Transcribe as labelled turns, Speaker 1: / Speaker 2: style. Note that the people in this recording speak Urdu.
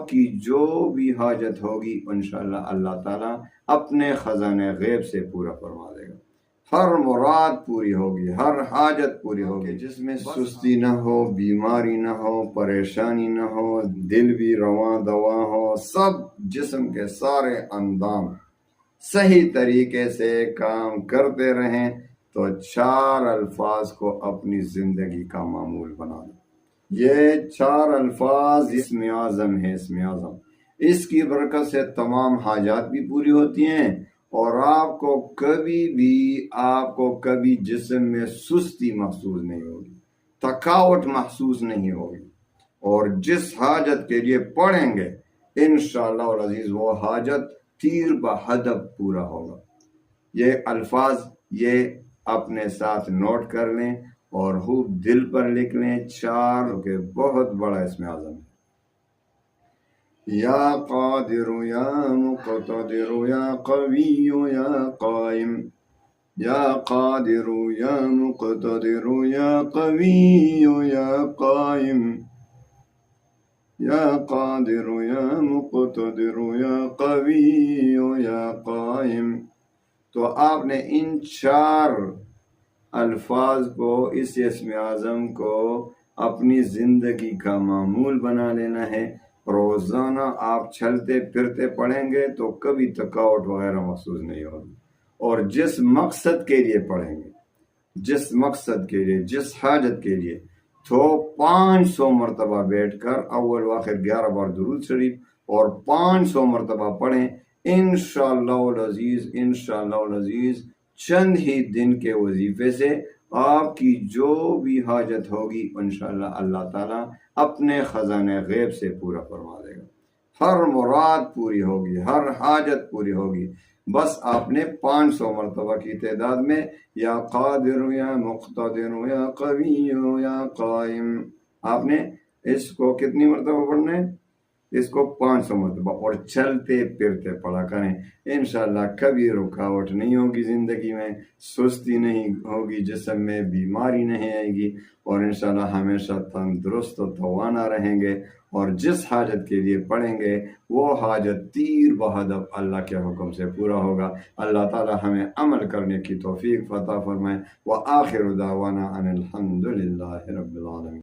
Speaker 1: آپ کی جو بھی حاجت ہوگی انشاءاللہ اللہ تعالیٰ اپنے خزانے غیب سے پورا فرما دے گا، ہر مراد پوری ہوگی، ہر حاجت پوری ہوگی، جس میں سستی نہ ہو، بیماری نہ ہو، پریشانی نہ ہو، دل بھی رواں دواں ہو، سب جسم کے سارے اندام صحیح طریقے سے کام کرتے رہیں، تو 4 الفاظ کو اپنی زندگی کا معمول بنا دیں۔ یہ 4 الفاظ اسم اعظم ہے، اسم اعظم، اس کی برکت سے تمام حاجات بھی پوری ہوتی ہیں، اور آپ کو کبھی جسم میں سستی محسوس نہیں ہوگی، تھکاوٹ محسوس نہیں ہوگی، اور جس حاجت کے لیے پڑھیں گے انشاءاللہ العزیز وہ حاجت تیر بہدف پورا ہوگا۔ یہ الفاظ یہ اپنے ساتھ نوٹ کر لیں اور خوب دل پر لکھ لیں، 4 کے بہت بڑا اسم اعظم ہے۔ یا قادر یا مقتدر یا قوی یا قائم، یا قادر یا مقتدر یا قوی یا قائم، یا قادر یا مقتدر یا قوی یا قائم۔ تو آپ نے ان 4 الفاظ کو، اس اسم اعظم کو اپنی زندگی کا معمول بنا لینا ہے۔ روزانہ آپ چلتے پھرتے پڑھیں گے تو کبھی تھکاوٹ وغیرہ محسوس نہیں ہوگی، اور جس مقصد کے لیے پڑھیں گے، جس مقصد کے لیے، جس حاجت کے لیے، تو 500 مرتبہ بیٹھ کر اول و آخر 11 بار درود شریف اور 500 مرتبہ پڑھیں، انشاءاللہ العزیز، انشاءاللہ العزیز چند ہی دن کے وظیفے سے آپ کی جو بھی حاجت ہوگی انشاءاللہ اللہ تعالیٰ اپنے خزانے غیب سے پورا فرما دے گا، ہر مراد پوری ہوگی، ہر حاجت پوری ہوگی۔ بس آپ نے 500 مرتبہ کی تعداد میں یا قادر یا مقتدر یا قوی یا قائم، آپ نے اس کو کتنی مرتبہ پڑھنا ہے؟ اس کو 500 مرتبہ، اور چلتے پھرتے پڑھا کریں۔ انشاءاللہ کبھی رکاوٹ نہیں ہوگی زندگی میں، سستی نہیں ہوگی، جسم میں بیماری نہیں آئے گی، اور انشاءاللہ ہمیشہ تندرست و توانا رہیں گے، اور جس حاجت کے لیے پڑھیں گے وہ حاجت تیر بہدف اللہ کے حکم سے پورا ہوگا۔ اللہ تعالی ہمیں عمل کرنے کی توفیق عطا فرمائے۔ وآخر دعوانا ان الحمد للہ رب العالمین۔